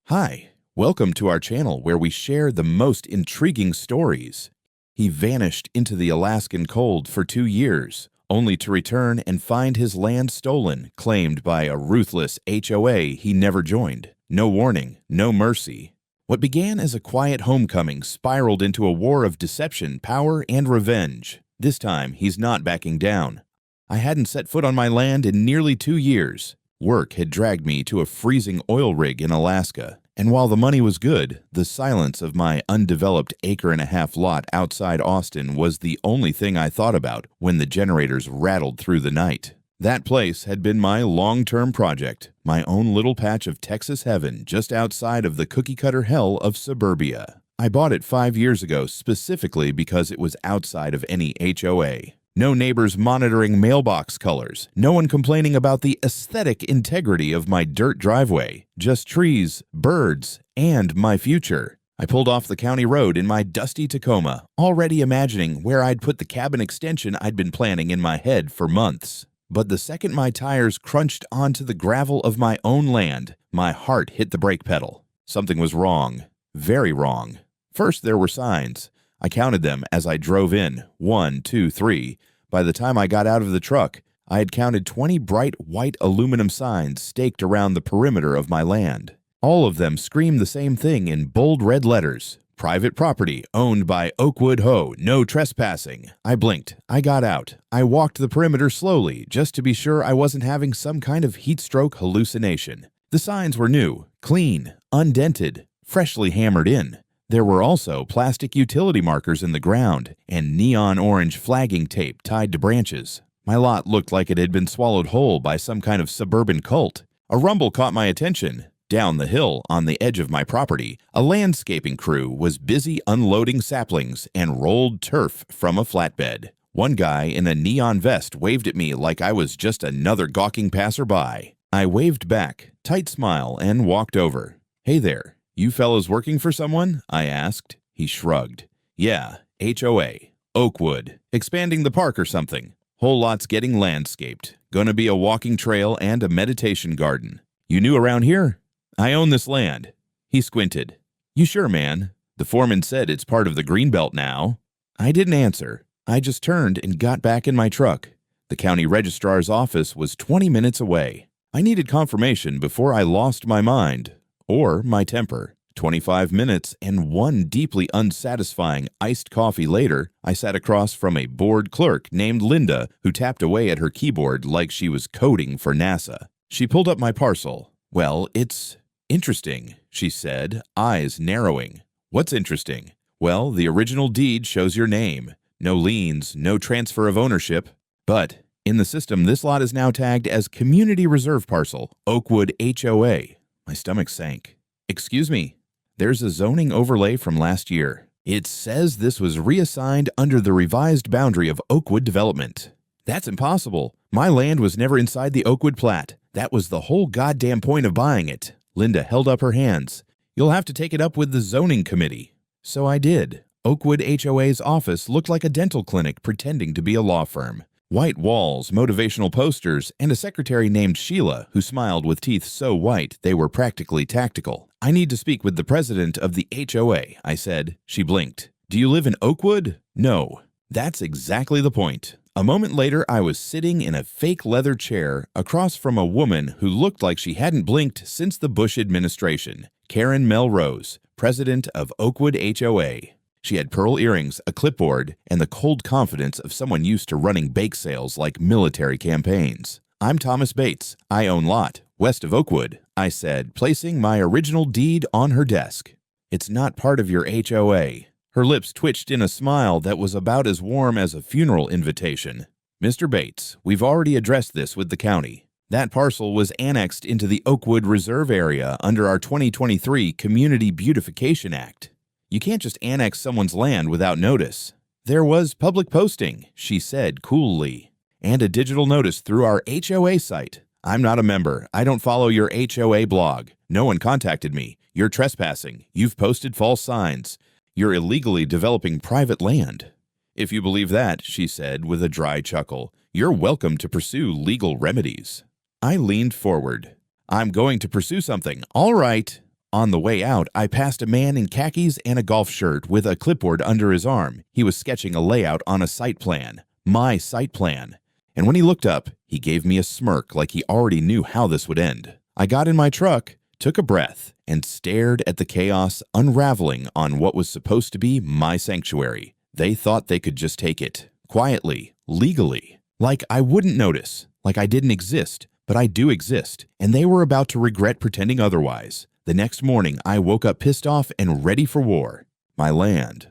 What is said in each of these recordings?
Hi, welcome to our channel where we share the most intriguing stories. He vanished into the Alaskan cold for 2 years, only to return and find his land stolen, claimed by a ruthless HOA he never joined. No warning, no mercy. What began as a quiet homecoming spiraled into a war of deception, power, and revenge. This time, he's not backing down. I hadn't set foot on my land in nearly 2 years. Work had dragged me to a freezing oil rig in Alaska, and while the money was good, the silence of my undeveloped acre-and-a-half lot outside Austin was the only thing I thought about when the generators rattled through the night. That place had been my long-term project, my own little patch of Texas heaven just outside of the cookie-cutter hell of suburbia. I bought it 5 years ago specifically because it was outside of any HOA. No neighbors monitoring mailbox colors, no one complaining about the aesthetic integrity of my dirt driveway, just trees, birds, and my future. I pulled off the county road in my dusty Tacoma, already imagining where I'd put the cabin extension I'd been planning in my head for months. But the second my tires crunched onto the gravel of my own land, my heart hit the brake pedal. Something was wrong, very wrong. First, there were signs. I counted them as I drove in, 1, 2, 3. By the time I got out of the truck, I had counted 20 bright white aluminum signs staked around the perimeter of my land. All of them screamed the same thing in bold red letters. Private property owned by Oakwood HOA, no trespassing. I blinked. I got out. I walked the perimeter slowly, just to be sure I wasn't having some kind of heat stroke hallucination. The signs were new, clean, undented, freshly hammered in. There were also plastic utility markers in the ground and neon orange flagging tape tied to branches. My lot looked like it had been swallowed whole by some kind of suburban cult. A rumble caught my attention. Down the hill, on the edge of my property, a landscaping crew was busy unloading saplings and rolled turf from a flatbed. One guy in a neon vest waved at me like I was just another gawking passerby. I waved back, tight smile, and walked over. "Hey there. You fellas working for someone?" I asked. He shrugged. "Yeah, HOA. Oakwood. Expanding the park or something. Whole lot's getting landscaped. Gonna be a walking trail and a meditation garden. You new around here? I own this land." He squinted. "You sure, man? The foreman said it's part of the Greenbelt now." I didn't answer. I just turned and got back in my truck. The county registrar's office was 20 minutes away. I needed confirmation before I lost my mind. Or my temper. 25 minutes and one deeply unsatisfying iced coffee later, I sat across from a bored clerk named Linda who tapped away at her keyboard like she was coding for NASA. She pulled up my parcel. "Well, it's interesting," she said, eyes narrowing. "What's interesting?" "Well, the original deed shows your name. No liens, no transfer of ownership. But in the system, this lot is now tagged as Community Reserve Parcel, Oakwood HOA. My stomach sank. "Excuse me, there's a zoning overlay from last year. It says this was reassigned under the revised boundary of Oakwood Development." "That's impossible. My land was never inside the Oakwood plat. That was the whole goddamn point of buying it." Linda held up her hands. "You'll have to take it up with the zoning committee." So I did. Oakwood HOA's office looked like a dental clinic pretending to be a law firm. White walls, motivational posters, and a secretary named Sheila who smiled with teeth so white they were practically tactical. "I need to speak with the president of the HOA, I said. She blinked. "Do you live in Oakwood?" "No." That's exactly the point. A moment later, I was sitting in a fake leather chair across from a woman who looked like she hadn't blinked since the Bush administration. Karen Melrose, president of Oakwood HOA. She had pearl earrings, a clipboard, and the cold confidence of someone used to running bake sales like military campaigns. "I'm Thomas Bates. I own lot, west of Oakwood," I said, placing my original deed on her desk. "It's not part of your HOA." Her lips twitched in a smile that was about as warm as a funeral invitation. "Mr. Bates, we've already addressed this with the county. That parcel was annexed into the Oakwood Reserve area under our 2023 Community Beautification Act. You can't just annex someone's land without notice." "There was public posting," she said coolly, "and a digital notice through our HOA site. I'm not a member. I don't follow your HOA blog. No one contacted me. You're trespassing. You've posted false signs. You're illegally developing private land." "If you believe that," she said with a dry chuckle, "you're welcome to pursue legal remedies." I leaned forward. "I'm going to pursue something. All right. On the way out, I passed a man in khakis and a golf shirt with a clipboard under his arm. He was sketching a layout on a site plan, my site plan. And when he looked up, he gave me a smirk like he already knew how this would end. I got in my truck, took a breath, and stared at the chaos unraveling on what was supposed to be my sanctuary. They thought they could just take it, quietly, legally. Like I wouldn't notice, like I didn't exist, but I do exist, and they were about to regret pretending otherwise. The next morning, I woke up pissed off and ready for war. My land,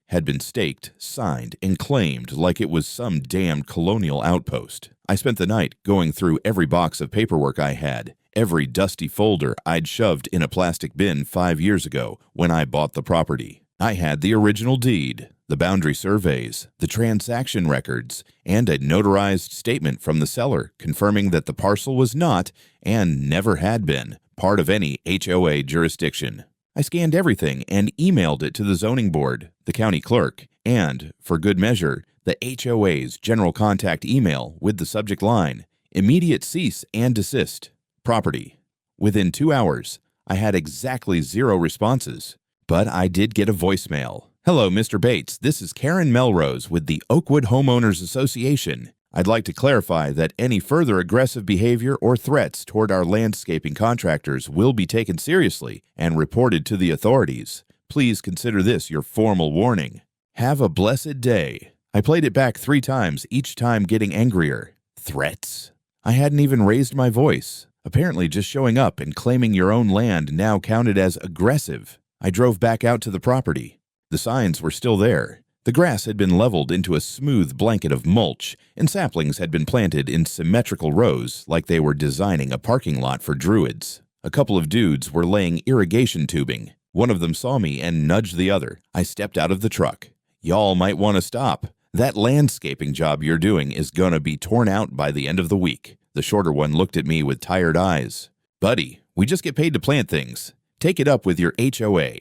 had been staked, signed, and claimed like it was some damned colonial outpost. I spent the night going through every box of paperwork I had, every dusty folder I'd shoved in a plastic bin 5 years ago when I bought the property. I had the original deed, the boundary surveys, the transaction records, and a notarized statement from the seller confirming that the parcel was not, and never had been, part of any HOA jurisdiction. I scanned everything and emailed it to the zoning board, the county clerk, and, for good measure, the HOA's general contact email with the subject line, immediate cease and desist, property. Within 2 hours, I had exactly 0 responses, but I did get a voicemail. Hello, Mr. Bates. This is Karen Melrose with the Oakwood Homeowners Association. I'd like to clarify that any further aggressive behavior or threats toward our landscaping contractors will be taken seriously and reported to the authorities. Please consider this your formal warning. Have a blessed day. I played it back 3 times, each time getting angrier. Threats? I hadn't even raised my voice. Apparently just showing up and claiming your own land now counted as aggressive. I drove back out to the property. The signs were still there. The grass had been leveled into a smooth blanket of mulch, and saplings had been planted in symmetrical rows like they were designing a parking lot for druids. A couple of dudes were laying irrigation tubing. One of them saw me and nudged the other. I stepped out of the truck. Y'all might want to stop. That landscaping job you're doing is gonna be torn out by the end of the week. The shorter one looked at me with tired eyes. Buddy, we just get paid to plant things. Take it up with your HOA.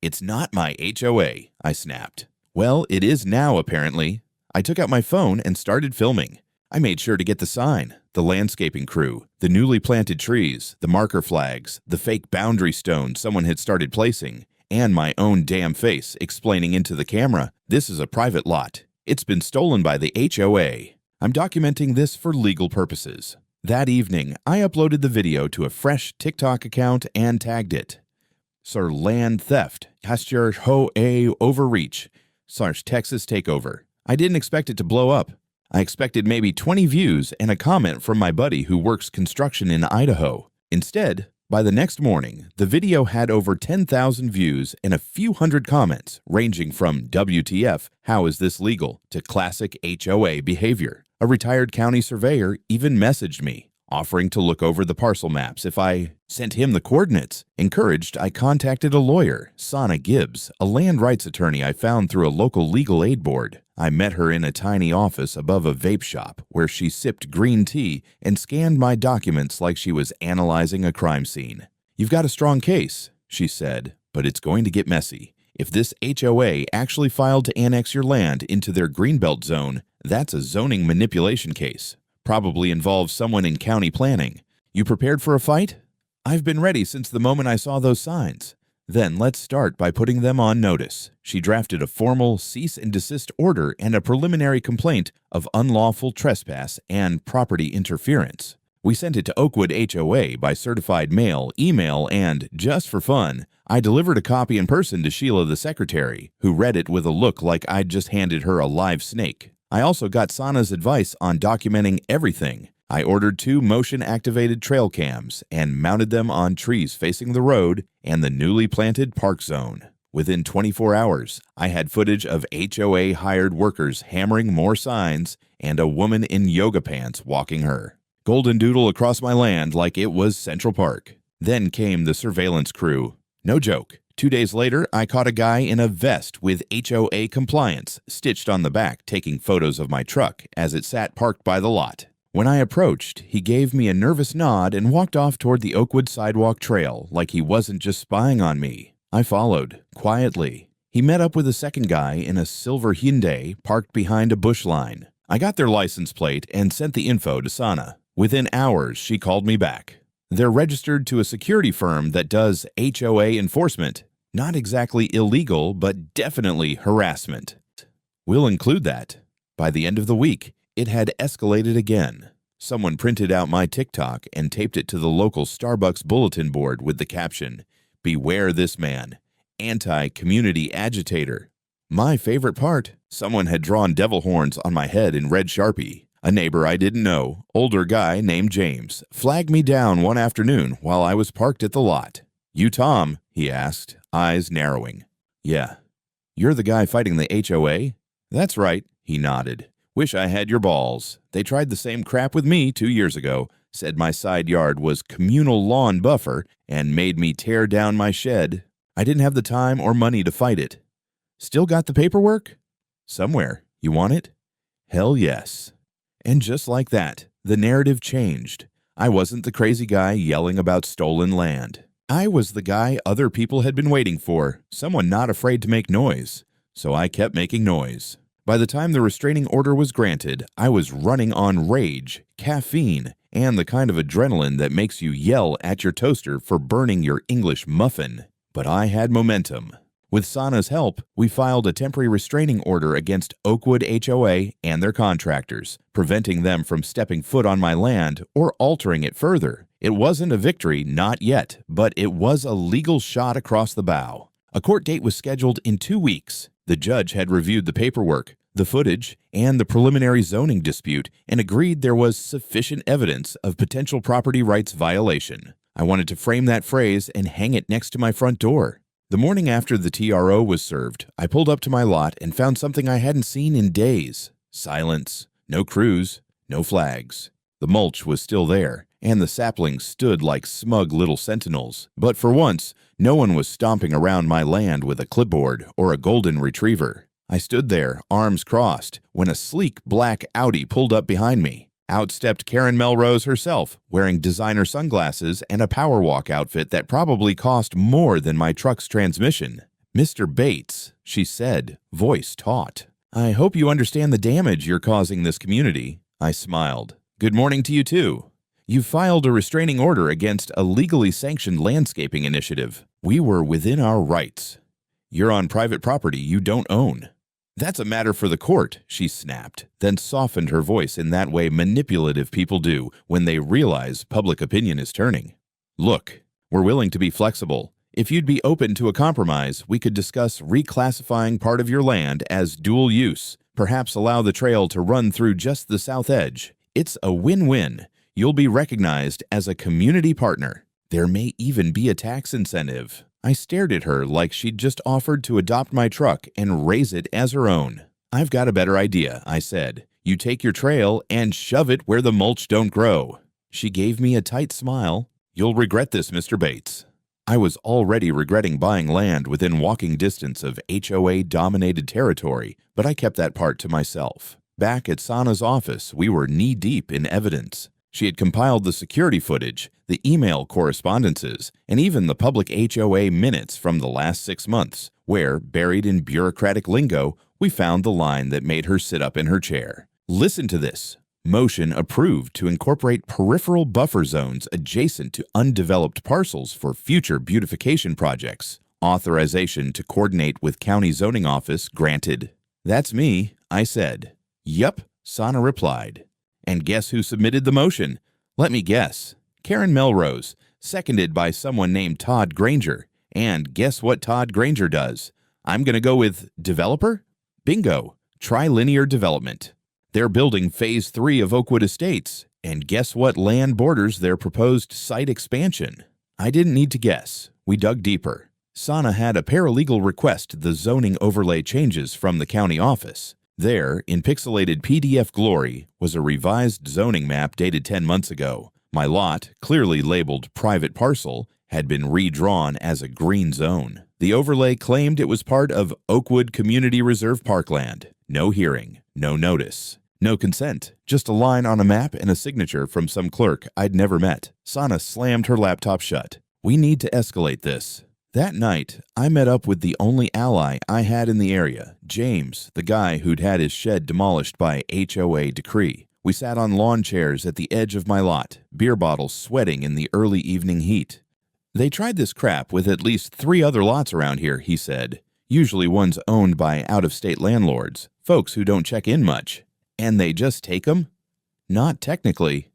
It's not my HOA, I snapped. Well, it is now, apparently. I took out my phone and started filming. I made sure to get the sign, the landscaping crew, the newly planted trees, the marker flags, the fake boundary stone someone had started placing, and my own damn face explaining into the camera, this is a private lot. It's been stolen by the HOA. I'm documenting this for legal purposes. That evening, I uploaded the video to a fresh TikTok account and tagged it. Sir Land Theft, Hastur HOA Overreach, Texas Takeover. I didn't expect it to blow up. I expected maybe 20 views and a comment from my buddy who works construction in Idaho. Instead, by the next morning, the video had over 10,000 views and a few hundred comments, ranging from WTF, how is this legal, to classic HOA behavior. A retired county surveyor even messaged me, offering to look over the parcel maps if I sent him the coordinates. Encouraged, I contacted a lawyer, Sana Gibbs, a land rights attorney I found through a local legal aid board. I met her in a tiny office above a vape shop where she sipped green tea and scanned my documents like she was analyzing a crime scene. You've got a strong case, she said, but it's going to get messy. If this HOA actually filed to annex your land into their greenbelt zone, that's a zoning manipulation case. Probably involves someone in county planning. You prepared for a fight? I've been ready since the moment I saw those signs. Then let's start by putting them on notice. She drafted a formal cease and desist order and a preliminary complaint of unlawful trespass and property interference. We sent it to Oakwood HOA by certified mail, email, and, just for fun, I delivered a copy in person to Sheila the secretary, who read it with a look like I'd just handed her a live snake. I also got Sana's advice on documenting everything. I ordered 2 motion-activated trail cams and mounted them on trees facing the road and the newly planted park zone. Within 24 hours, I had footage of HOA-hired workers hammering more signs and a woman in yoga pants walking her. Golden doodle across my land like it was Central Park. Then came the surveillance crew. No joke. 2 days later, I caught a guy in a vest with HOA compliance stitched on the back taking photos of my truck as it sat parked by the lot. When I approached, he gave me a nervous nod and walked off toward the Oakwood sidewalk trail like he wasn't just spying on me. I followed, quietly. He met up with a second guy in a silver Hyundai parked behind a bush line. I got their license plate and sent the info to Sana. Within hours, she called me back. They're registered to a security firm that does HOA enforcement. Not exactly illegal, but definitely harassment. We'll include that. By the end of the week, it had escalated again. Someone printed out my TikTok and taped it to the local Starbucks bulletin board with the caption, "Beware this man, anti-community agitator." My favorite part, someone had drawn devil horns on my head in red Sharpie. A neighbor I didn't know, older guy named James, flagged me down one afternoon while I was parked at the lot. "You Tom?" he asked, eyes narrowing. "Yeah." "You're the guy fighting the HOA?" "That's right," he nodded. "Wish I had your balls. They tried the same crap with me 2 years ago, said my side yard was communal lawn buffer, and made me tear down my shed. I didn't have the time or money to fight it." "Still got the paperwork?" "Somewhere. You want it?" "Hell yes." And just like that, the narrative changed. I wasn't the crazy guy yelling about stolen land. I was the guy other people had been waiting for, someone not afraid to make noise. So I kept making noise. By the time the restraining order was granted, I was running on rage, caffeine, and the kind of adrenaline that makes you yell at your toaster for burning your English muffin. But I had momentum. With Sana's help, we filed a temporary restraining order against Oakwood HOA and their contractors, preventing them from stepping foot on my land or altering it further. It wasn't a victory, not yet, but it was a legal shot across the bow. A court date was scheduled in 2 weeks. The judge had reviewed the paperwork, the footage, and the preliminary zoning dispute and agreed there was sufficient evidence of potential property rights violation. I wanted to frame that phrase and hang it next to my front door. The morning after the TRO was served, I pulled up to my lot and found something I hadn't seen in days. Silence. No crews. No flags. The mulch was still there, and the saplings stood like smug little sentinels. But for once, no one was stomping around my land with a clipboard or a golden retriever. I stood there, arms crossed, when a sleek black Audi pulled up behind me. Out stepped Karen Melrose herself, wearing designer sunglasses and a power walk outfit that probably cost more than my truck's transmission. "Mr. Bates," she said, voice taut. "I hope you understand the damage you're causing this community." I smiled. "Good morning to you too. You filed a restraining order against a legally sanctioned landscaping initiative. We were within our rights. You're on private property you don't own." "That's a matter for the court," she snapped, then softened her voice in that way manipulative people do when they realize public opinion is turning. "Look, we're willing to be flexible. If you'd be open to a compromise, we could discuss reclassifying part of your land as dual use, perhaps allow the trail to run through just the south edge. It's a win-win. You'll be recognized as a community partner. There may even be a tax incentive." I stared at her like she'd just offered to adopt my truck and raise it as her own. "I've got a better idea," I said. "You take your trail and shove it where the mulch don't grow." She gave me a tight smile. "You'll regret this, Mr. Bates." I was already regretting buying land within walking distance of HOA-dominated territory, but I kept that part to myself. Back at Sana's office, we were knee-deep in evidence. She had compiled the security footage, the email correspondences, and even the public HOA minutes from the last 6 months, where, buried in bureaucratic lingo, we found the line that made her sit up in her chair. "Listen to this. Motion approved to incorporate peripheral buffer zones adjacent to undeveloped parcels for future beautification projects. Authorization to coordinate with county zoning office granted." "That's me," I said. "Yup," Sana replied. "And guess who submitted the motion?" "Let me guess. Karen Melrose, seconded by someone named Todd Granger. And guess what Todd Granger does? I'm going to go with developer? Bingo. Trilinear Development. They're building Phase 3 of Oakwood Estates. And guess what land borders their proposed site expansion? I didn't need to guess. We dug deeper. Sana had a paralegal request the zoning overlay changes from the county office. There, in pixelated PDF glory, was a revised zoning map dated 10 months ago. My lot, clearly labeled private parcel, had been redrawn as a green zone. The overlay claimed it was part of Oakwood Community Reserve Parkland. No hearing, no notice, no consent, just a line on a map and a signature from some clerk I'd never met. Sana slammed her laptop shut. "We need to escalate this." That night, I met up with the only ally I had in the area, James, the guy who'd had his shed demolished by HOA decree. We sat on lawn chairs at the edge of my lot, beer bottles sweating in the early evening heat. They tried this crap with at least 3 other lots around here, he said. Usually ones owned by out-of-state landlords, folks who don't check in much. And they just take them? Not technically.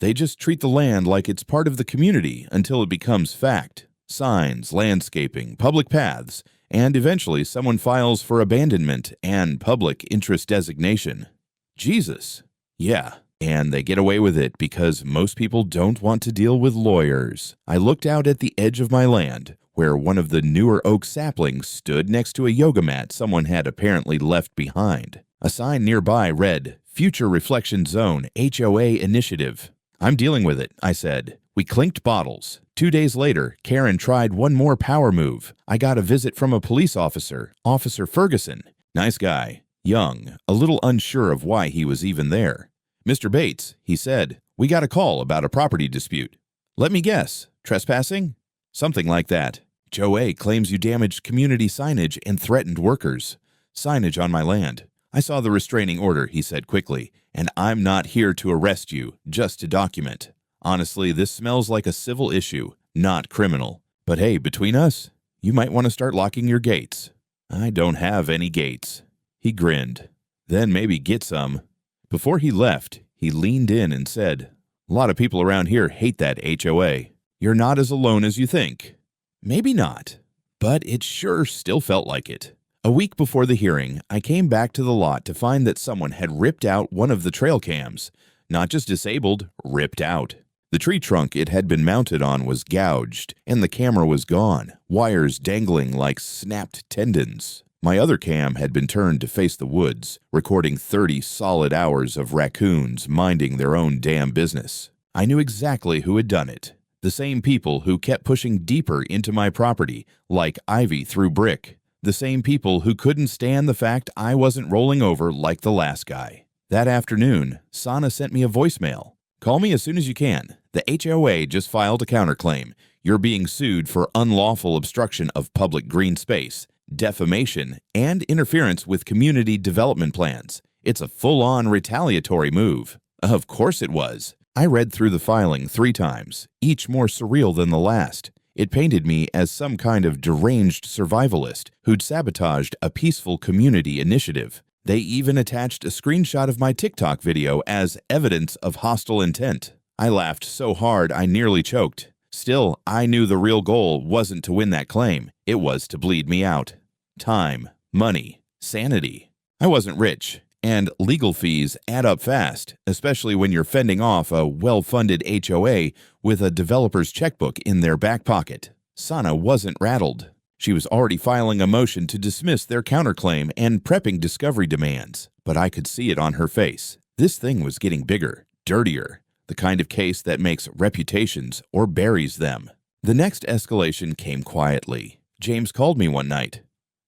They just treat the land like it's part of the community until it becomes fact. Signs, landscaping, public paths, and eventually someone files for abandonment and public interest designation. Jesus. Yeah, and they get away with it because most people don't want to deal with lawyers. I looked out at the edge of my land, where one of the newer oak saplings stood next to a yoga mat someone had apparently left behind. A sign nearby read, Future Reflection Zone HOA Initiative. I'm dealing with it, I said. We clinked bottles. 2 days later, Karen tried one more power move. I got a visit from a police officer, Officer Ferguson. Nice guy. Young, a little unsure of why he was even there. Mr. Bates, he said, we got a call about a property dispute. Let me guess, trespassing? Something like that. HOA claims you damaged community signage and threatened workers. Signage on my land. I saw the restraining order, he said quickly, and I'm not here to arrest you, just to document. Honestly, this smells like a civil issue, not criminal. But hey, between us, you might want to start locking your gates. I don't have any gates. He grinned. Then maybe get some. Before he left, he leaned in and said, a lot of people around here hate that HOA. You're not as alone as you think. Maybe not, but it sure still felt like it. A week before the hearing, I came back to the lot to find that someone had ripped out one of the trail cams. Not just disabled, ripped out. The tree trunk it had been mounted on was gouged, and the camera was gone, wires dangling like snapped tendons. My other cam had been turned to face the woods, recording 30 solid hours of raccoons minding their own damn business. I knew exactly who had done it. The same people who kept pushing deeper into my property, like ivy through brick. The same people who couldn't stand the fact I wasn't rolling over like the last guy. That afternoon, Sana sent me a voicemail. Call me as soon as you can. The HOA just filed a counterclaim. You're being sued for unlawful obstruction of public green space, defamation, and interference with community development plans. It's a full-on retaliatory move. Of course it was. I read through the filing 3 times, each more surreal than the last. It painted me as some kind of deranged survivalist who'd sabotaged a peaceful community initiative. They even attached a screenshot of my TikTok video as evidence of hostile intent. I laughed so hard I nearly choked. Still, I knew the real goal wasn't to win that claim. It was to bleed me out. Time, money, sanity. I wasn't rich, and legal fees add up fast, especially when you're fending off a well-funded HOA with a developer's checkbook in their back pocket. Sana wasn't rattled. She was already filing a motion to dismiss their counterclaim and prepping discovery demands, but I could see it on her face. This thing was getting bigger, dirtier, the kind of case that makes reputations or buries them. The next escalation came quietly. James called me one night.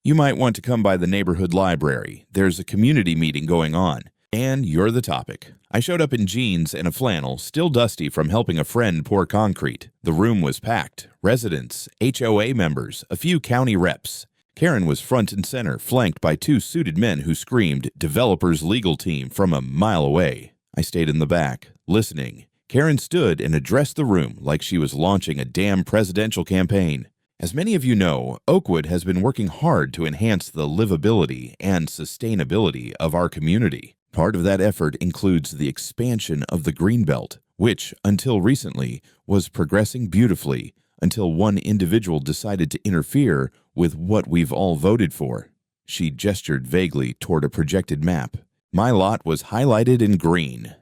You might want to come by the neighborhood library. There's a community meeting going on, and you're the topic. I showed up in jeans and a flannel, still dusty from helping a friend pour concrete. The room was packed. Residents, HOA members, a few county reps. Karen was front and center, flanked by 2 suited men who screamed, "Developers legal team," from a mile away. I stayed in the back, listening. Karen stood and addressed the room like she was launching a damn presidential campaign. As many of you know, Oakwood has been working hard to enhance the livability and sustainability of our community. Part of that effort includes the expansion of the Greenbelt, which, until recently, was progressing beautifully until one individual decided to interfere with what we've all voted for. She gestured vaguely toward a projected map. My lot was highlighted in green.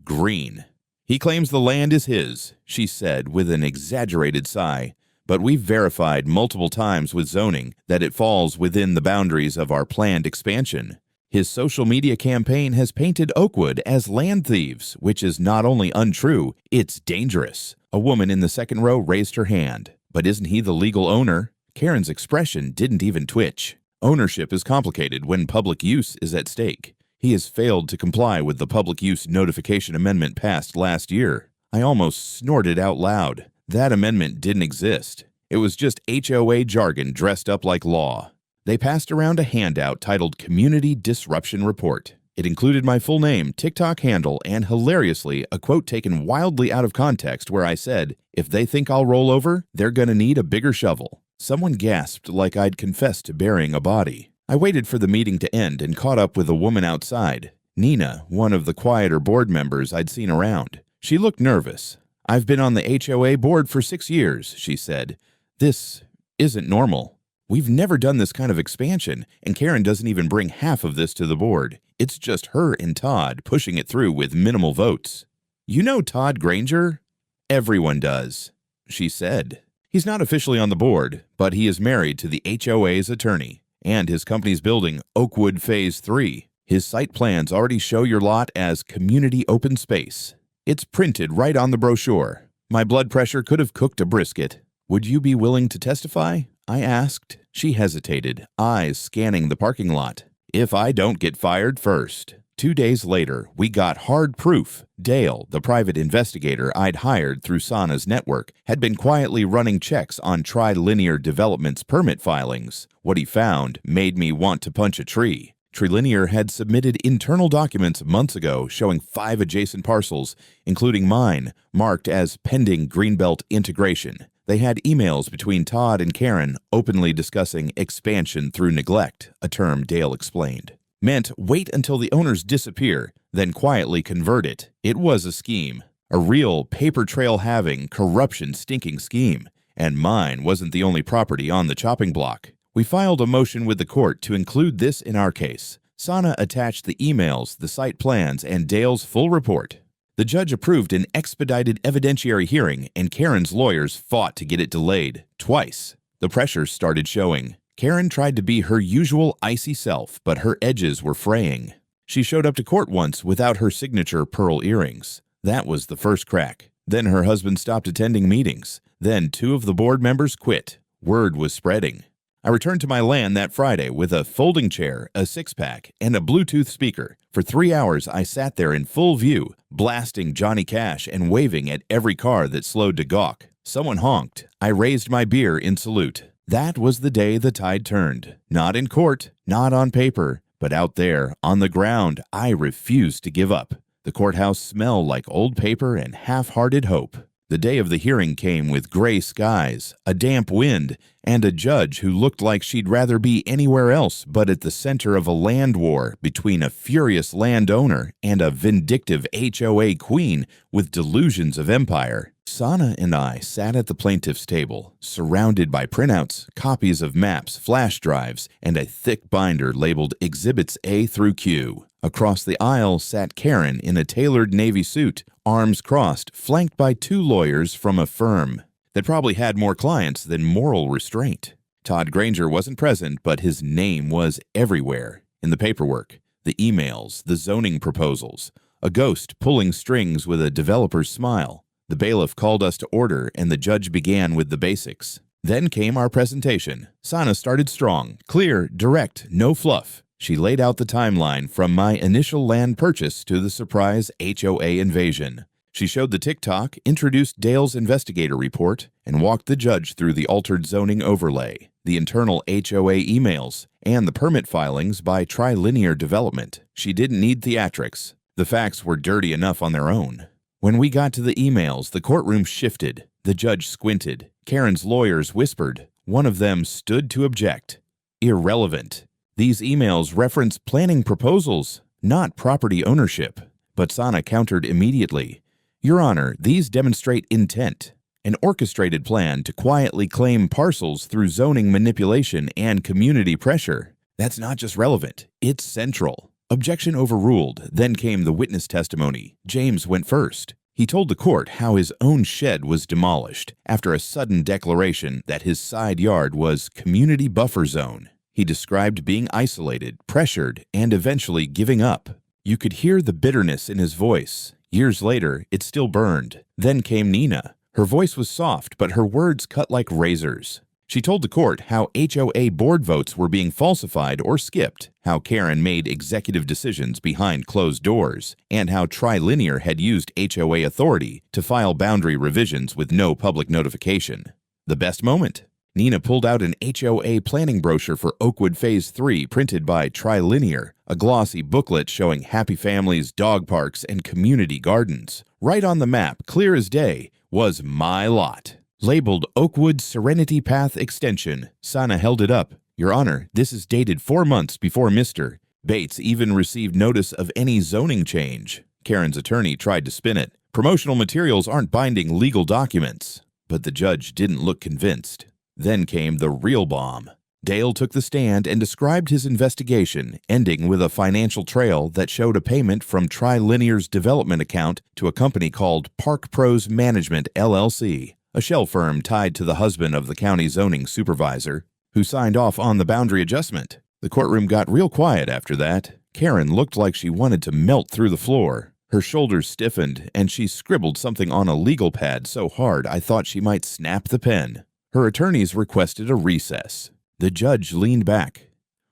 Green. He claims the land is his, she said with an exaggerated sigh. But we've verified multiple times with zoning that it falls within the boundaries of our planned expansion. His social media campaign has painted Oakwood as land thieves, which is not only untrue, it's dangerous. A woman in the second row raised her hand. But isn't he the legal owner? Karen's expression didn't even twitch. Ownership is complicated when public use is at stake. He has failed to comply with the Public Use Notification Amendment passed last year. I almost snorted out loud. That amendment didn't exist. It was just HOA jargon dressed up like law. They passed around a handout titled Community Disruption Report. It included my full name, TikTok handle, and hilariously, a quote taken wildly out of context where I said, "If they think I'll roll over, they're gonna need a bigger shovel." Someone gasped like I'd confessed to burying a body. I waited for the meeting to end and caught up with a woman outside. Nina, one of the quieter board members I'd seen around. She looked nervous. "I've been on the HOA board for 6 years," she said. "This isn't normal. We've never done this kind of expansion, and Karen doesn't even bring half of this to the board. It's just her and Todd pushing it through with minimal votes." "You know Todd Granger?" "Everyone does," she said. "He's not officially on the board, but he is married to the HOA's attorney, and his company's building Oakwood Phase 3. His site plans already show your lot as community open space. It's printed right on the brochure. My blood pressure could have cooked a brisket. Would you be willing to testify?" I asked. She hesitated, eyes scanning the parking lot. "If I don't get fired first." 2 days later, we got hard proof. Dale, the private investigator I'd hired through Sana's network, had been quietly running checks on Trilinear Development's permit filings. What he found made me want to punch a tree. Trilinear had submitted internal documents months ago showing 5 adjacent parcels, including mine, marked as pending Greenbelt integration. They had emails between Todd and Karen openly discussing expansion through neglect, a term Dale explained. Meant wait until the owners disappear, then quietly convert it. It was a scheme. A real paper trail having, corruption stinking scheme. And mine wasn't the only property on the chopping block. We filed a motion with the court to include this in our case. Sana attached the emails, the site plans, and Dale's full report. The judge approved an expedited evidentiary hearing, and Karen's lawyers fought to get it delayed, twice. The pressure started showing. Karen tried to be her usual icy self, but her edges were fraying. She showed up to court once without her signature pearl earrings. That was the first crack. Then her husband stopped attending meetings. Then 2 of the board members quit. Word was spreading. I returned to my land that Friday with a folding chair, a 6-pack, and a Bluetooth speaker. For 3 hours, I sat there in full view, blasting Johnny Cash and waving at every car that slowed to gawk. Someone honked. I raised my beer in salute. That was the day the tide turned. Not in court, not on paper, but out there, on the ground. I refused to give up. The courthouse smelled like old paper and half-hearted hope. The day of the hearing came with gray skies, a damp wind, and a judge who looked like she'd rather be anywhere else but at the center of a land war between a furious landowner and a vindictive HOA queen with delusions of empire. Sana and I sat at the plaintiff's table, surrounded by printouts, copies of maps, flash drives, and a thick binder labeled Exhibits A through Q. Across the aisle sat Karen in a tailored navy suit, arms crossed, flanked by 2 lawyers from a firm that probably had more clients than moral restraint. Todd Granger wasn't present, but his name was everywhere. In the paperwork, the emails, the zoning proposals, a ghost pulling strings with a developer's smile. The bailiff called us to order, and the judge began with the basics. Then came our presentation. Sana started strong, clear, direct, no fluff. She laid out the timeline from my initial land purchase to the surprise HOA invasion. She showed the TikTok, introduced Dale's investigator report, and walked the judge through the altered zoning overlay, the internal HOA emails, and the permit filings by Trilinear Development. She didn't need theatrics. The facts were dirty enough on their own. When we got to the emails, the courtroom shifted. The judge squinted. Karen's lawyers whispered. One of them stood to object. Irrelevant. These emails reference planning proposals, not property ownership. But Sana countered immediately. Your Honor, these demonstrate intent, an orchestrated plan to quietly claim parcels through zoning manipulation and community pressure. That's not just relevant, it's central. Objection overruled. Then came the witness testimony. James went first. He told the court how his own shed was demolished after a sudden declaration that his side yard was community buffer zone. He described being isolated, pressured, and eventually giving up. You could hear the bitterness in his voice. Years later, it still burned. Then came Nina. Her voice was soft, but her words cut like razors. She told the court how HOA board votes were being falsified or skipped, how Karen made executive decisions behind closed doors, and how Trilinear had used HOA authority to file boundary revisions with no public notification. The best moment? Nina pulled out an HOA planning brochure for Oakwood Phase 3 printed by Trilinear, a glossy booklet showing happy families, dog parks, and community gardens. Right on the map, clear as day, was my lot. Labeled Oakwood Serenity Path Extension, Sana held it up. Your Honor, this is dated 4 months before Mr. Bates even received notice of any zoning change. Karen's attorney tried to spin it. Promotional materials aren't binding legal documents. But the judge didn't look convinced. Then came the real bomb. Dale took the stand and described his investigation, ending with a financial trail that showed a payment from Trilinear's development account to a company called Park Pros Management, LLC, a shell firm tied to the husband of the county zoning supervisor, who signed off on the boundary adjustment. The courtroom got real quiet after that. Karen looked like she wanted to melt through the floor. Her shoulders stiffened, and she scribbled something on a legal pad so hard I thought she might snap the pen. Her attorneys requested a recess. The judge leaned back.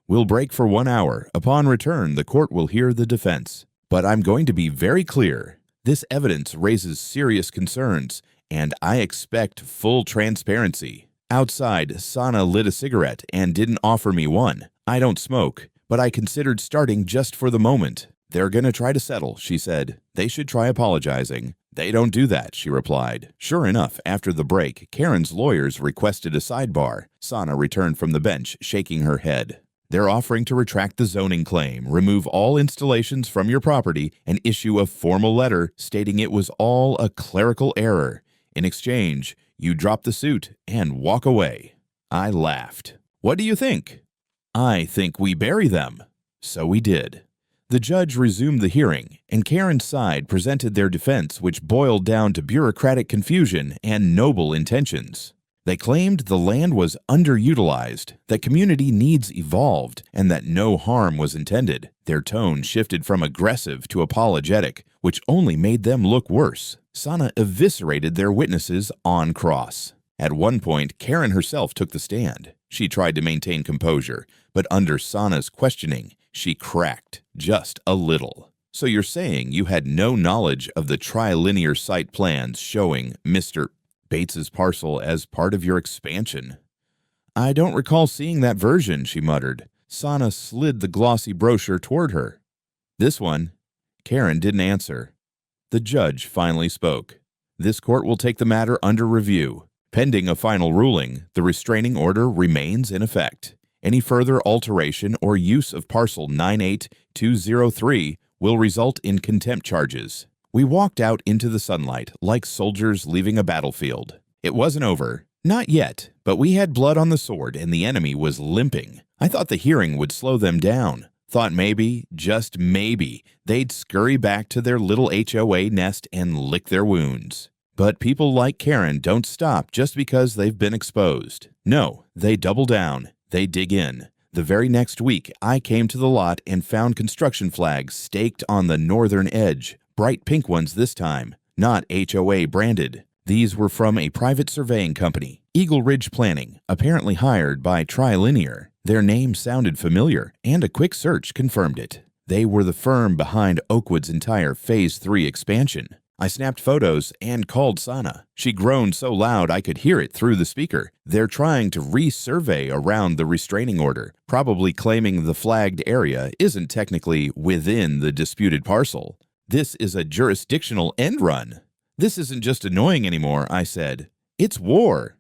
We'll break for 1 hour. Upon return, the court will hear the defense. But I'm going to be very clear. This evidence raises serious concerns, and I expect full transparency. Outside, Sana lit a cigarette and didn't offer me one. I don't smoke, but I considered starting just for the moment. They're gonna try to settle, she said. They should try apologizing. They don't do that, she replied. Sure enough, after the break, Karen's lawyers requested a sidebar. Sana returned from the bench, shaking her head. They're offering to retract the zoning claim, remove all installations from your property, and issue a formal letter stating it was all a clerical error. In exchange, you drop the suit and walk away. I laughed. What do you think? I think we bury them. So we did. The judge resumed the hearing, and Karen's side presented their defense, which boiled down to bureaucratic confusion and noble intentions. They claimed the land was underutilized, that community needs evolved, and that no harm was intended. Their tone shifted from aggressive to apologetic, which only made them look worse. Sana eviscerated their witnesses on cross. At one point, Karen herself took the stand. She tried to maintain composure, but under Sana's questioning, she cracked just a little. So you're saying you had no knowledge of the Trilinear site plans showing Mr. Bates's parcel as part of your expansion? I don't recall seeing that version, she muttered. Sana slid the glossy brochure toward her. This one? Karen didn't answer. The judge finally spoke. This court will take the matter under review. Pending a final ruling, the restraining order remains in effect. Any further alteration or use of parcel 98203 will result in contempt charges. We walked out into the sunlight like soldiers leaving a battlefield. It wasn't over. Not yet, but we had blood on the sword and the enemy was limping. I thought the hearing would slow them down. Thought maybe, just maybe, they'd scurry back to their little HOA nest and lick their wounds. But people like Karen don't stop just because they've been exposed. No, they double down. They dig in. The very next week, I came to the lot and found construction flags staked on the northern edge. Bright pink ones this time, not HOA branded. These were from a private surveying company, Eagle Ridge Planning, apparently hired by Trilinear. Their name sounded familiar, and a quick search confirmed it. They were the firm behind Oakwood's entire Phase 3 expansion. I snapped photos and called Sana. She groaned so loud I could hear it through the speaker. They're trying to resurvey around the restraining order, probably claiming the flagged area isn't technically within the disputed parcel. This is a jurisdictional end run. This isn't just annoying anymore, I said. It's war.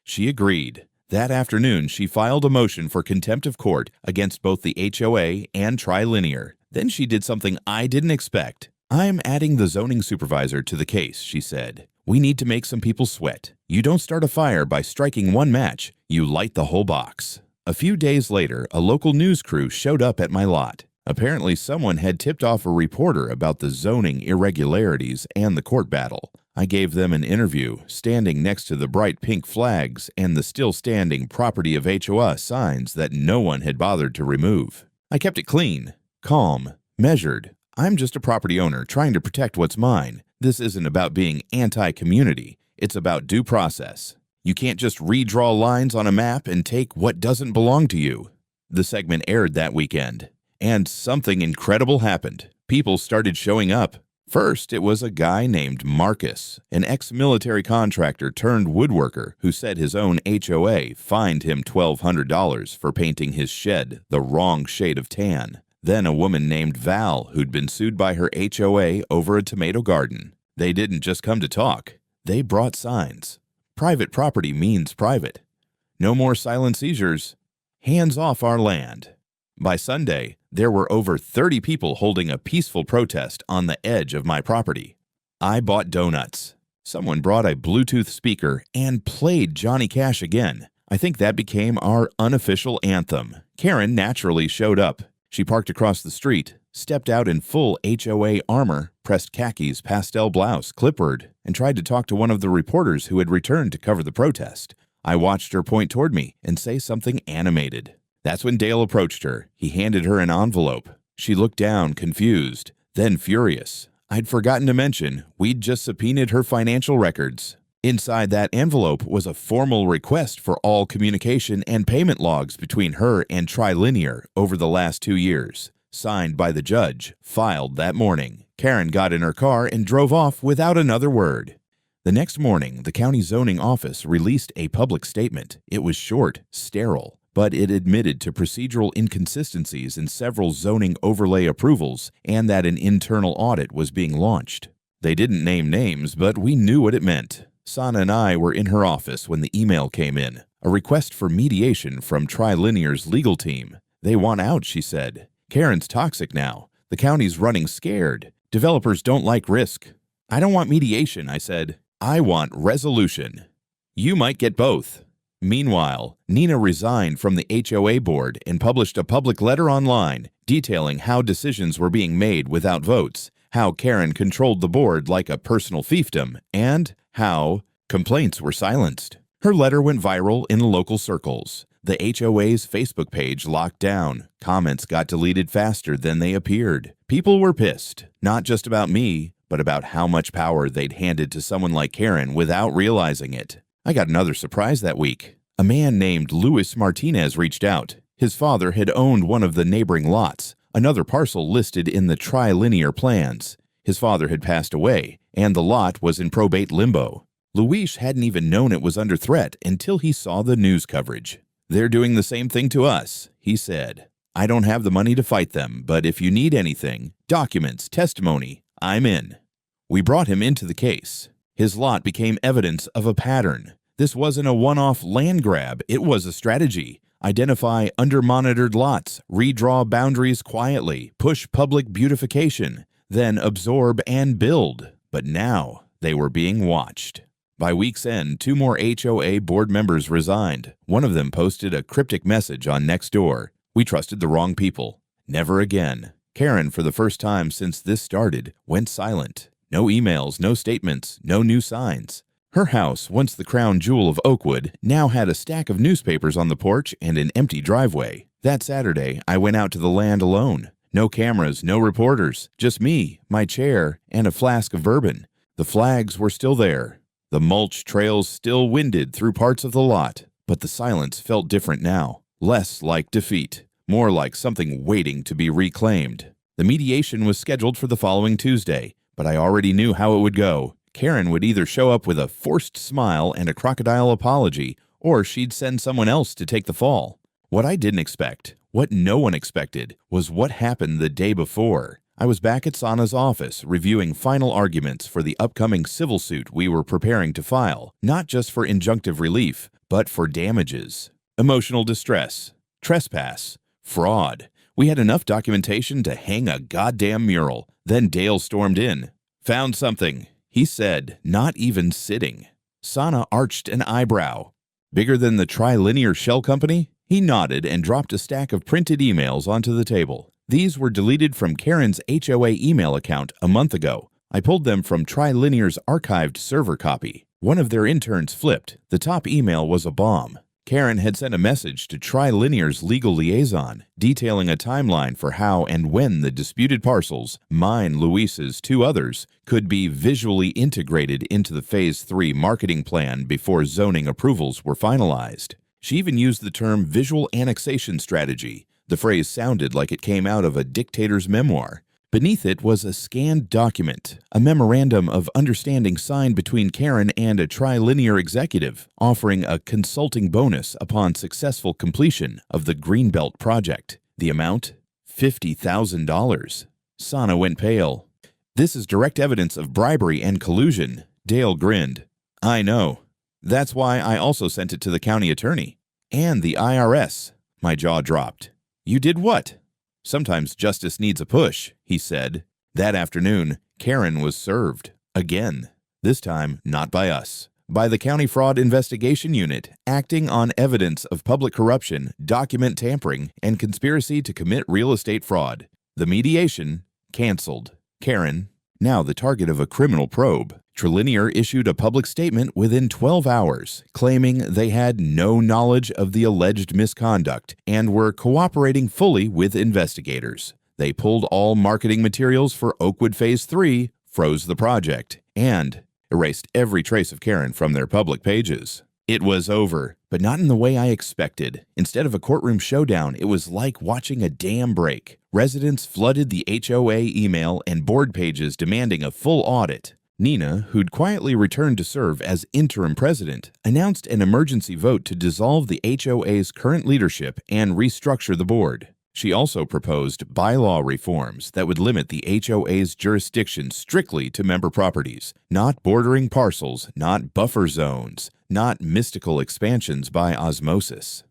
She agreed. That afternoon, she filed a motion for contempt of court against both the HOA and Trilinear. Then she did something I didn't expect. I'm adding the zoning supervisor to the case, she said. We need to make some people sweat. You don't start a fire by striking one match. You light the whole box. A few days later, a local news crew showed up at my lot. Apparently, someone had tipped off a reporter about the zoning irregularities and the court battle. I gave them an interview, standing next to the bright pink flags and the still-standing property of HOA signs that no one had bothered to remove. I kept it clean, calm, measured. I'm just a property owner trying to protect what's mine. This isn't about being anti-community. It's about due process. You can't just redraw lines on a map and take what doesn't belong to you. The segment aired that weekend, and something incredible happened. People started showing up. First, it was a guy named Marcus, an ex-military contractor turned woodworker who said his own HOA fined him $1,200 for painting his shed the wrong shade of tan. Then a woman named Val who'd been sued by her HOA over a tomato garden. They didn't just come to talk. They brought signs. Private property means private. No more silent seizures. Hands off our land. By Sunday, there were over 30 people holding a peaceful protest on the edge of my property. I bought donuts. Someone brought a Bluetooth speaker and played Johnny Cash again. I think that became our unofficial anthem. Karen naturally showed up. She parked across the street, stepped out in full HOA armor, pressed khakis, pastel blouse, clipboard, and tried to talk to one of the reporters who had returned to cover the protest. I watched her point toward me and say something animated. That's when Dale approached her. He handed her an envelope. She looked down, confused, then furious. I'd forgotten to mention, we'd just subpoenaed her financial records. Inside that envelope was a formal request for all communication and payment logs between her and Trilinear over the last 2 years. Signed by the judge, filed that morning. Karen got in her car and drove off without another word. The next morning, the county zoning office released a public statement. It was short, sterile, but it admitted to procedural inconsistencies in several zoning overlay approvals and that an internal audit was being launched. They didn't name names, but we knew what it meant. Sana and I were in her office when the email came in, a request for mediation from Trilinear's legal team. They want out, she said. Karen's toxic now. The county's running scared. Developers don't like risk. I don't want mediation, I said. I want resolution. You might get both. Meanwhile, Nina resigned from the HOA board and published a public letter online detailing how decisions were being made without votes, how Karen controlled the board like a personal fiefdom, and how complaints were silenced. Her letter went viral in local circles. The HOA's Facebook page locked down. Comments got deleted faster than they appeared. People were pissed, not just about me, but about how much power they'd handed to someone like Karen without realizing it. I got another surprise that week. A man named Luis Martinez reached out. His father had owned one of the neighboring lots, another parcel listed in the Trilinear plans. His father had passed away, and the lot was in probate limbo. Luis hadn't even known it was under threat until he saw the news coverage. They're doing the same thing to us, he said. I don't have the money to fight them, but if you need anything, documents, testimony, I'm in. We brought him into the case. His lot became evidence of a pattern. This wasn't a one-off land grab, it was a strategy. Identify under-monitored lots, redraw boundaries quietly, push public beautification, then absorb and build. But now they were being watched. By week's end, 2 more HOA board members resigned. One of them posted a cryptic message on Nextdoor. We trusted the wrong people. Never again. Karen, for the first time since this started, went silent. No emails, no statements, no new signs. Her house, once the crown jewel of Oakwood, now had a stack of newspapers on the porch and an empty driveway. That Saturday, I went out to the land alone. No cameras, no reporters, just me, my chair, and a flask of bourbon. The flags were still there. The mulch trails still winded through parts of the lot, but the silence felt different now. Less like defeat, more like something waiting to be reclaimed. The mediation was scheduled for the following Tuesday, but I already knew how it would go. Karen would either show up with a forced smile and a crocodile apology, or she'd send someone else to take the fall. What I didn't expect, what no one expected, was what happened the day before. I was back at Sana's office reviewing final arguments for the upcoming civil suit we were preparing to file, not just for injunctive relief, but for damages. Emotional distress, trespass, fraud. We had enough documentation to hang a goddamn mural. Then Dale stormed in. Found something, he said, not even sitting. Sana arched an eyebrow. Bigger than the Trilinear Shell Company? He nodded and dropped a stack of printed emails onto the table. These were deleted from Karen's HOA email account a month ago. I pulled them from Trilinear's archived server copy. One of their interns flipped. The top email was a bomb. Karen had sent a message to Trilinear's legal liaison, detailing a timeline for how and when the disputed parcels, mine, Luis's, 2 others, could be visually integrated into the Phase 3 marketing plan before zoning approvals were finalized. She even used the term visual annexation strategy. The phrase sounded like it came out of a dictator's memoir. Beneath it was a scanned document, a memorandum of understanding signed between Karen and a trilinear executive, offering a consulting bonus upon successful completion of the Greenbelt project. The amount? $50,000. Sana went pale. "This is direct evidence of bribery and collusion." Dale grinned. "I know. That's why I also sent it to the county attorney. And the IRS. My jaw dropped. "You did what?" "Sometimes justice needs a push," he said. That afternoon, Karen was served. Again. This time, not by us. By the County Fraud Investigation Unit, acting on evidence of public corruption, document tampering, and conspiracy to commit real estate fraud. The mediation, canceled. Karen, now the target of a criminal probe. Trilinear issued a public statement within 12 hours, claiming they had no knowledge of the alleged misconduct and were cooperating fully with investigators. They pulled all marketing materials for Oakwood Phase 3, froze the project, and erased every trace of Karen from their public pages. It was over, but not in the way I expected. Instead of a courtroom showdown, it was like watching a dam break. Residents flooded the HOA email and board pages demanding a full audit. Nina, who'd quietly returned to serve as interim president, announced an emergency vote to dissolve the HOA's current leadership and restructure the board. She also proposed bylaw reforms that would limit the HOA's jurisdiction strictly to member properties, not bordering parcels, not buffer zones, not mystical expansions by osmosis.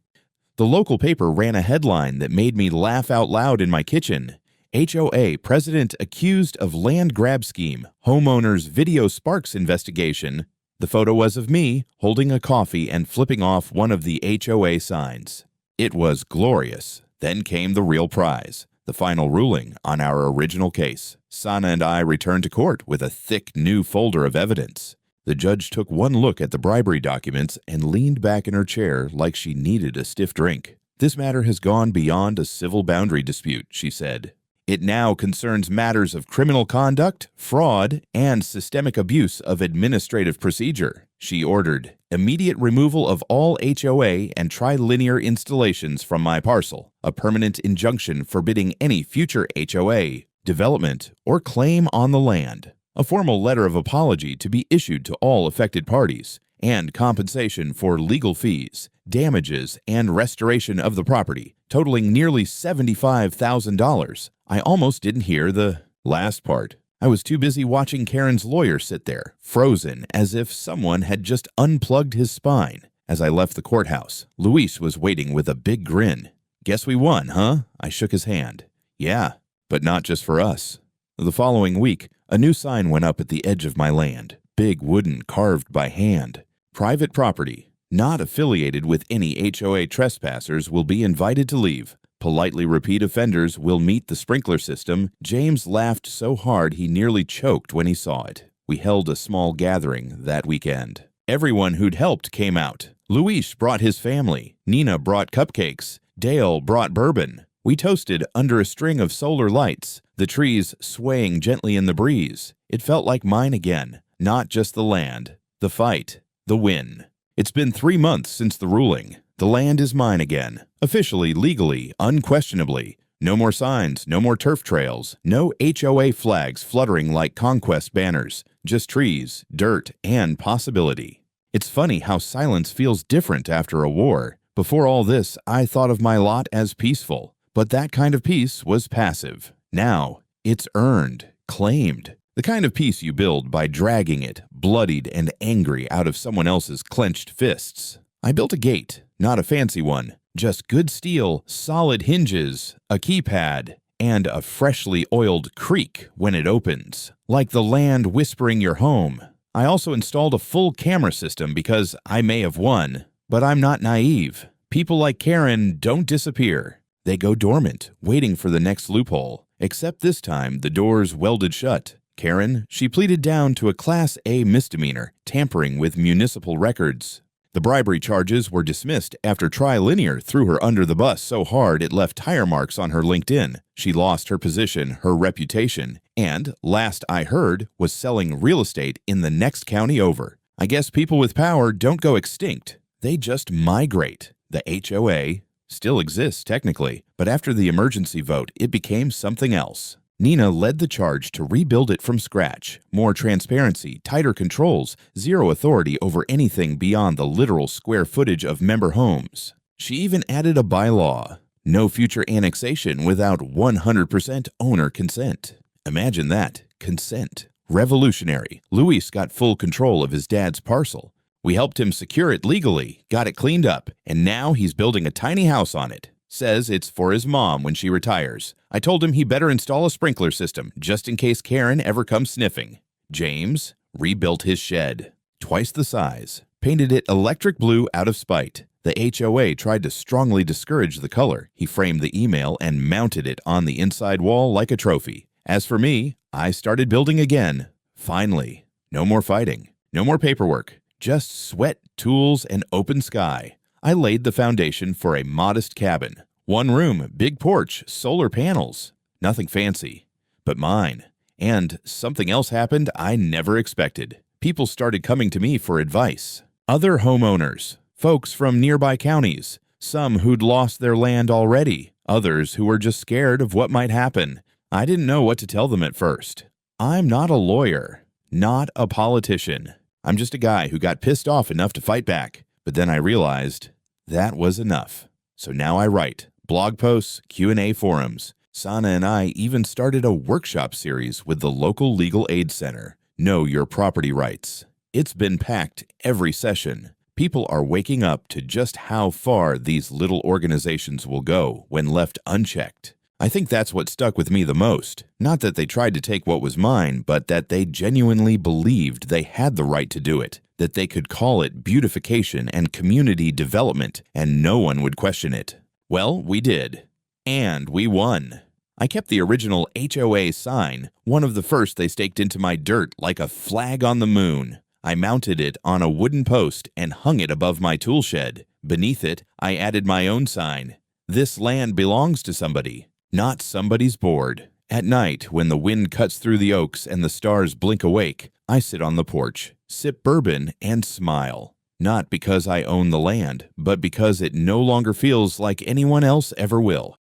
The local paper ran a headline that made me laugh out loud in my kitchen. HOA president accused of land grab scheme, homeowners video sparks investigation. The photo was of me holding a coffee and flipping off one of the HOA signs. It was glorious. Then came the real prize, the final ruling on our original case. Sana and I returned to court with a thick new folder of evidence. The judge took one look at the bribery documents and leaned back in her chair like she needed a stiff drink. "This matter has gone beyond a civil boundary dispute," she said. "It now concerns matters of criminal conduct, fraud, and systemic abuse of administrative procedure." She ordered immediate removal of all HOA and trilinear installations from my parcel, a permanent injunction forbidding any future HOA, development, or claim on the land, a formal letter of apology to be issued to all affected parties, and compensation for legal fees, damages, and restoration of the property, totaling nearly $75,000. I almost didn't hear the last part. I was too busy watching Karen's lawyer sit there, frozen, as if someone had just unplugged his spine. As I left the courthouse, Luis was waiting with a big grin. "Guess we won, huh?" I shook his hand. "Yeah, but not just for us." The following week, a new sign went up at the edge of my land. Big wooden, carved by hand. "Private property, not affiliated with any HOA trespassers will be invited to leave. Politely repeat offenders will meet the sprinkler system." James laughed so hard he nearly choked when he saw it. We held a small gathering that weekend. Everyone who'd helped came out. Luis brought his family. Nina brought cupcakes. Dale brought bourbon. We toasted under a string of solar lights, the trees swaying gently in the breeze. It felt like mine again, not just the land, the fight, the win. It's been 3 months since the ruling. The land is mine again. Officially, legally, unquestionably. No more signs, no more turf trails, no HOA flags fluttering like conquest banners. Just trees, dirt, and possibility. It's funny how silence feels different after a war. Before all this, I thought of my lot as peaceful. But that kind of peace was passive. Now, it's earned, claimed. The kind of peace you build by dragging it, bloodied and angry, out of someone else's clenched fists. I built a gate, not a fancy one, just good steel, solid hinges, a keypad, and a freshly oiled creak when it opens, like the land whispering your home. I also installed a full camera system because I may have won, but I'm not naive. People like Karen don't disappear. They go dormant, waiting for the next loophole. Except this time, the doors welded shut. Karen, she pleaded down to a Class A misdemeanor, tampering with municipal records. The bribery charges were dismissed after Trilinear threw her under the bus so hard it left tire marks on her LinkedIn. She lost her position, her reputation, and, last I heard, was selling real estate in the next county over. I guess people with power don't go extinct. They just migrate. The HOA still exists technically, but after the emergency vote, it became something else. Nina led the charge to rebuild it from scratch. More transparency, tighter controls, zero authority over anything beyond the literal square footage of member homes. She even added a bylaw: no future annexation without 100% owner consent. Imagine that. Consent. Revolutionary. Luis got full control of his dad's parcel. We helped him secure it legally, got it cleaned up, and now he's building a tiny house on it. Says it's for his mom when she retires. I told him he better install a sprinkler system, just in case Karen ever comes sniffing. James rebuilt his shed. Twice the size. Painted it electric blue out of spite. The HOA tried to strongly discourage the color. He framed the email and mounted it on the inside wall like a trophy. As for me, I started building again. Finally. No more fighting. No more paperwork. Just sweat, tools, and open sky. I laid the foundation for a modest cabin. 1 room, big porch, solar panels. Nothing fancy, but mine. And something else happened I never expected. People started coming to me for advice. Other homeowners, folks from nearby counties, some who'd lost their land already, others who were just scared of what might happen. I didn't know what to tell them at first. I'm not a lawyer, not a politician. I'm just a guy who got pissed off enough to fight back. But then I realized that was enough. So now I write blog posts, Q&A forums. Sana and I even started a workshop series with the local legal aid center, Know Your Property Rights. It's been packed every session. People are waking up to just how far these little organizations will go when left unchecked. I think that's what stuck with me the most. Not that they tried to take what was mine, but that they genuinely believed they had the right to do it, that they could call it beautification and community development, and no one would question it. Well, we did. And we won. I kept the original HOA sign, one of the first they staked into my dirt like a flag on the moon. I mounted it on a wooden post and hung it above my tool shed. Beneath it, I added my own sign. This land belongs to somebody. Not somebody's bored. At night, when the wind cuts through the oaks and the stars blink awake, I sit on the porch, sip bourbon, and smile. Not because I own the land, but because it no longer feels like anyone else ever will.